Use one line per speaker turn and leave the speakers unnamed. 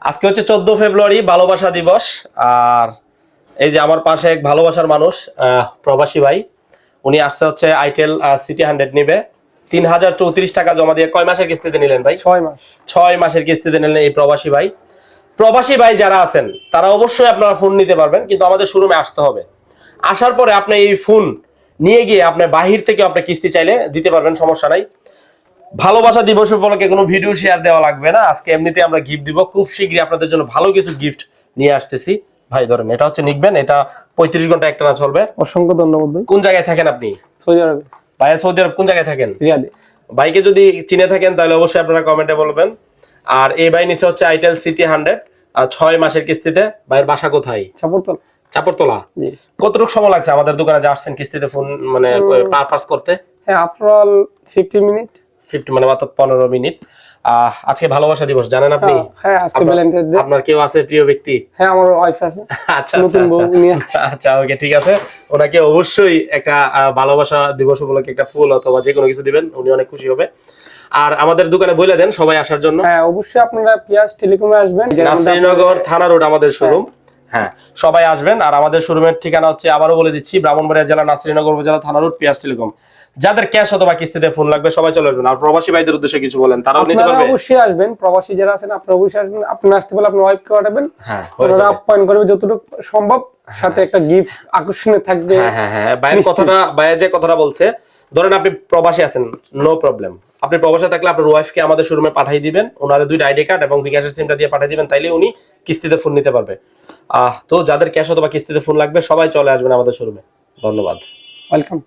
আজকে হচ্ছে 14 ফেব্রুয়ারি ভালোবাসা দিবস। আর এই যে আমার পাশে এক ভালোবাসার মানুষ প্রবাসী ভাই, উনি আসছে হচ্ছে আইটেল সিটি 100 নিবে। 3034 টাকা জমা দিয়ে কয় মাসের কিস্তিতে নিলেন ভাই?
6 মাস।
6 মাসের কিস্তিতে নিলেন এই প্রবাসী ভাই। প্রবাসী ভাই যারা আছেন তারা অবশ্যই আপনারা ফোন নিতে পারবেন, কিন্তু আমাদের শোরুমে আসতে হবে। আসার পরে আপনি এই ফোন নিয়ে গিয়ে আপনি বাহির থেকে আপনি কিস্তি চাইলে দিতে পারবেন, সমস্যা নাই। ভালোবাসা দিবস উপলক্ষে কোনো ভিডিও শেয়ার দেওয়া লাগবে না। আজকে এমনিতে আমরা গিফট দিব, খুব শীঘ্রই আপনাদের জন্য ভালো কিছু গিফট নিয়ে আসতেছি। ভাই ধরেন, এটা হচ্ছে নিকবেন, এটা 35 ঘন্টা একটানা চলবে।
অসংখ্য ধন্যবাদ ভাই।
কোন জায়গায় থাকেন আপনি?
সৌদি আরবে।
ভাই সৌদি আরব কোন জায়গায় থাকেন?
রিয়াদে।
ভাইকে যদি চিনে থাকেন তাহলে অবশ্যই আপনারা কমেন্টে বলবেন। আর এই ভাই নিচে হচ্ছে আইটেল সিটি 100 6 মাসের কিস্তিতে। ভাইয়ের বাসা কোথায়?
চাপড়তলা।
চাপড়তলা।
জি।
কতটুকু সময় লাগছে আমাদের দোকানে যে আসছেন কিস্তিতে ফোন মানে পারপাস করতে?
হ্যাঁ, আফটার 50 মিনিট।
50 মানে মাত্র 15 মিনিট। আজকে ভালোবাসা দিবস জানেন আপনি?
হ্যাঁ, আজকে ভ্যালেন্টাইন্স ডে।
আপনার কেউ আছে প্রিয় ব্যক্তি?
হ্যাঁ, আমার ওয়াইফ আছে।
আচ্ছা
নতুন বউ নিয়ে আসছে।
আচ্ছা ওকে, ঠিক আছে। ওনাকে অবশ্যই একটা ভালোবাসা দিবস উপলক্ষে একটা ফুল অথবা যে কোনো কিছু দিবেন, উনি অনেক খুশি হবে। আর আমাদের দোকানে বলে দেন সবাই আসার জন্য।
হ্যাঁ, অবশ্যই আপনারা পিয়াস টেলিকমে আসবেন।
নাসিরনগর থানা রোড আমাদের শোরুম। হ্যাঁ, সবাই আসবেন। আর আমাদের শোরুমের ঠিকানা হচ্ছে, আবারও বলে দিচ্ছি, ব্রাহ্মণবাড়িয়া জেলা নাসিরনগর উপজেলা থানা রোড, পিয়াস টেলিকম। যাদের ক্যাশ অথবা কিস্তিতে ফোন লাগবে সবাই চলে আসবেন। আর প্রবাসী ভাইদের উদ্দেশ্যে কিছু বলেন, তারাও নিতে
আপনারা
পারবে।
অবশ্যই আসবেন, প্রবাসী যারা আছেন আপনারা অবশ্যই আসবেন। আপনি আসতে পারলে আপনার ওয়াইফকে পাঠাবেন।
হ্যাঁ,
ওনারা আপ্যায়ন করবে যতটুকু সম্ভব, সাথে একটা গিফট আকর্ষণীয় থাকবে।
হ্যাঁ হ্যাঁ হ্যাঁ, ভাইয়ের যে কথাটা বলছে, ধরেন আপনি প্রবাসী আছেন, নো প্রবলেম। আপনি প্রবাসে থাকলে আপনার ওয়াইফকে আমাদের শোরুমে পাঠিয়ে দিবেন, ওনারে 2টা আইডি কার্ড এবং বিকাশের সিমটা দিয়ে পাঠিয়ে দিবেন, তাইলে উনি কিস্তিতে ফোন নিতে পারবে। তো যাদের ক্যাশ অথবা কিস্তিতে ফোন লাগবে সবাই চলে আসবেন আমাদের শোরুমে। ধন্যবাদ।
ওয়েলকাম।